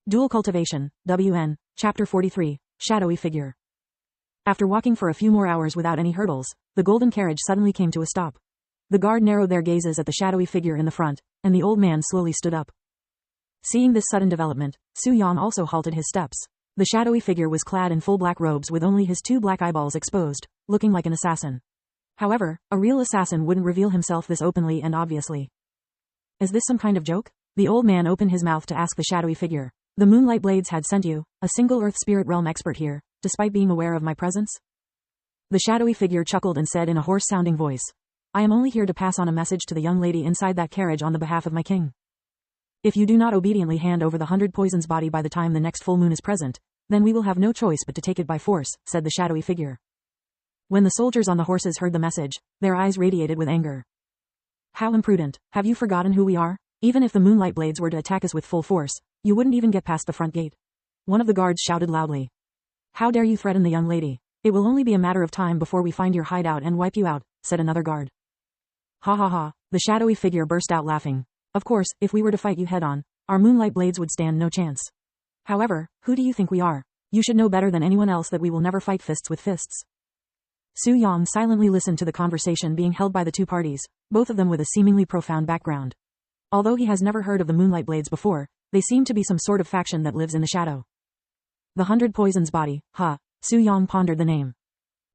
Dual Cultivation, WN, Chapter 43, Shadowy Figure. After walking for a few more hours without any hurdles, the golden carriage suddenly came to a stop. The guard narrowed their gazes at the shadowy figure in the front, and the old man slowly stood up. Seeing this sudden development, Su Yang also halted his steps. The shadowy figure was clad in full black robes with only his two black eyeballs exposed, looking like an assassin. However, a real assassin wouldn't reveal himself this openly and obviously. Is this some kind of joke? The old man opened his mouth to ask the shadowy figure. The Moonlight Blades had sent you, a single Earth Spirit Realm expert here, despite being aware of my presence? The shadowy figure chuckled and said in a hoarse-sounding voice, I am only here to pass on a message to the young lady inside that carriage on the behalf of my king. If you do not obediently hand over the 100 Poisons body by the time the next full moon is present, then we will have no choice but to take it by force, said the shadowy figure. When the soldiers on the horses heard the message, their eyes radiated with anger. How imprudent, have you forgotten who we are? Even if the Moonlight Blades were to attack us with full force, you wouldn't even get past the front gate. One of the guards shouted loudly. How dare you threaten the young lady? It will only be a matter of time before we find your hideout and wipe you out, said another guard. Ha ha ha, the shadowy figure burst out laughing. Of course, if we were to fight you head-on, our Moonlight Blades would stand no chance. However, who do you think we are? You should know better than anyone else that we will never fight fists with fists. Su Yang silently listened to the conversation being held by the two parties, both of them with a seemingly profound background. Although he has never heard of the Moonlight Blades before, they seem to be some sort of faction that lives in the shadow. The 100 Poisons body, Su Yang pondered the name.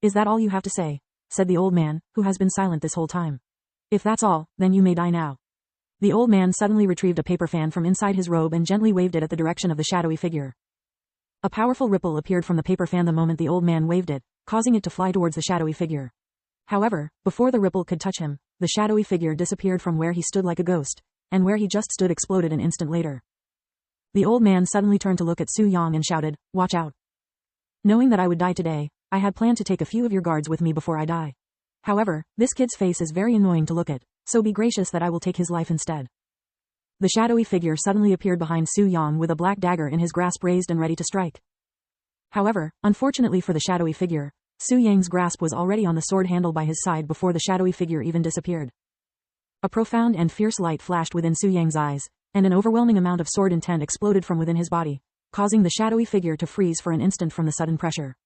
Is that all you have to say? Said the old man, who has been silent this whole time. If that's all, then you may die now. The old man suddenly retrieved a paper fan from inside his robe and gently waved it at the direction of the shadowy figure. A powerful ripple appeared from the paper fan the moment the old man waved it, causing it to fly towards the shadowy figure. However, before the ripple could touch him, the shadowy figure disappeared from where he stood like a ghost, and where he just stood exploded an instant later. The old man suddenly turned to look at Su Yang and shouted, Watch out. Knowing that I would die today, I had planned to take a few of your guards with me before I die. However, this kid's face is very annoying to look at, so be gracious that I will take his life instead. The shadowy figure suddenly appeared behind Su Yang with a black dagger in his grasp raised and ready to strike. However, unfortunately for the shadowy figure, Su Yang's grasp was already on the sword handle by his side before the shadowy figure even disappeared. A profound and fierce light flashed within Su Yang's eyes, and an overwhelming amount of sword intent exploded from within his body, causing the shadowy figure to freeze for an instant from the sudden pressure.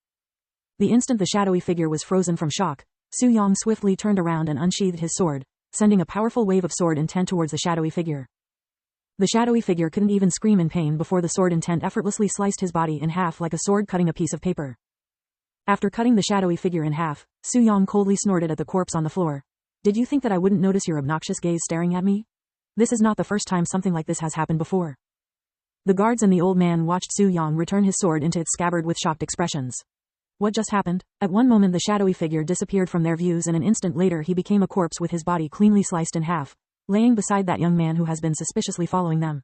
The instant the shadowy figure was frozen from shock, Su Yang swiftly turned around and unsheathed his sword, sending a powerful wave of sword intent towards the shadowy figure. The shadowy figure couldn't even scream in pain before the sword intent effortlessly sliced his body in half like a sword cutting a piece of paper. After cutting the shadowy figure in half, Su Yang coldly snorted at the corpse on the floor. Did you think that I wouldn't notice your obnoxious gaze staring at me? This is not the first time something like this has happened before. The guards and the old man watched Su Yang return his sword into its scabbard with shocked expressions. What just happened? At one moment the shadowy figure disappeared from their views and an instant later he became a corpse with his body cleanly sliced in half, laying beside that young man who has been suspiciously following them.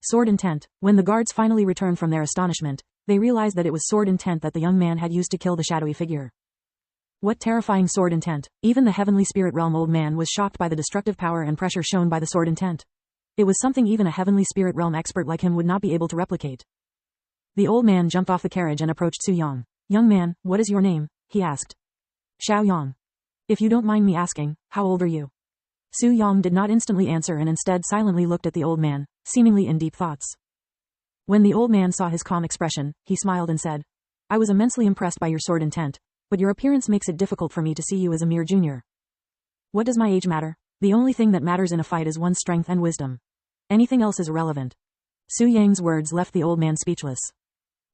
Sword intent. When the guards finally returned from their astonishment, they realized that it was sword intent that the young man had used to kill the shadowy figure. What terrifying sword intent! Even the heavenly spirit realm old man was shocked by the destructive power and pressure shown by the sword intent. It was something even a heavenly spirit realm expert like him would not be able to replicate. The old man jumped off the carriage and approached Su Yang. Young man, what is your name? He asked. Xiao Yang. If you don't mind me asking, how old are you? Su Yang did not instantly answer and instead silently looked at the old man, seemingly in deep thoughts. When the old man saw his calm expression, he smiled and said, I was immensely impressed by your sword intent, but your appearance makes it difficult for me to see you as a mere junior. What does my age matter? The only thing that matters in a fight is one's strength and wisdom. Anything else is irrelevant. Su Yang's words left the old man speechless.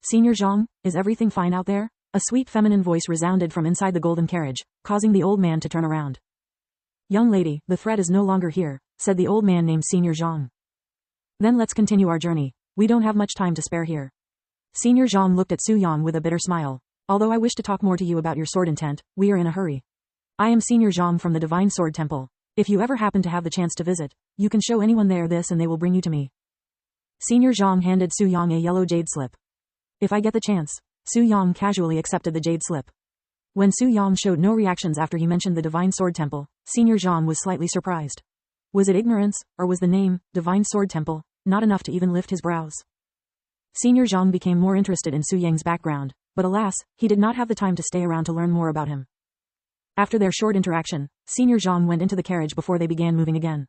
Senior Zhang, is everything fine out there? A sweet feminine voice resounded from inside the golden carriage, causing the old man to turn around. Young lady, the threat is no longer here, said the old man named Senior Zhang. Then let's continue our journey. We don't have much time to spare here. Senior Zhang looked at Su Yang with a bitter smile. Although I wish to talk more to you about your sword intent, we are in a hurry. I am Senior Zhang from the Divine Sword Temple. If you ever happen to have the chance to visit, you can show anyone there this and they will bring you to me. Senior Zhang handed Su Yang a yellow jade slip. If I get the chance. Su Yang casually accepted the jade slip. When Su Yang showed no reactions after he mentioned the Divine Sword Temple, Senior Zhang was slightly surprised. Was it ignorance, or was the name, Divine Sword Temple, not enough to even lift his brows? Senior Zhang became more interested in Su Yang's background, but alas, he did not have the time to stay around to learn more about him. After their short interaction, Senior Zhang went into the carriage before they began moving again.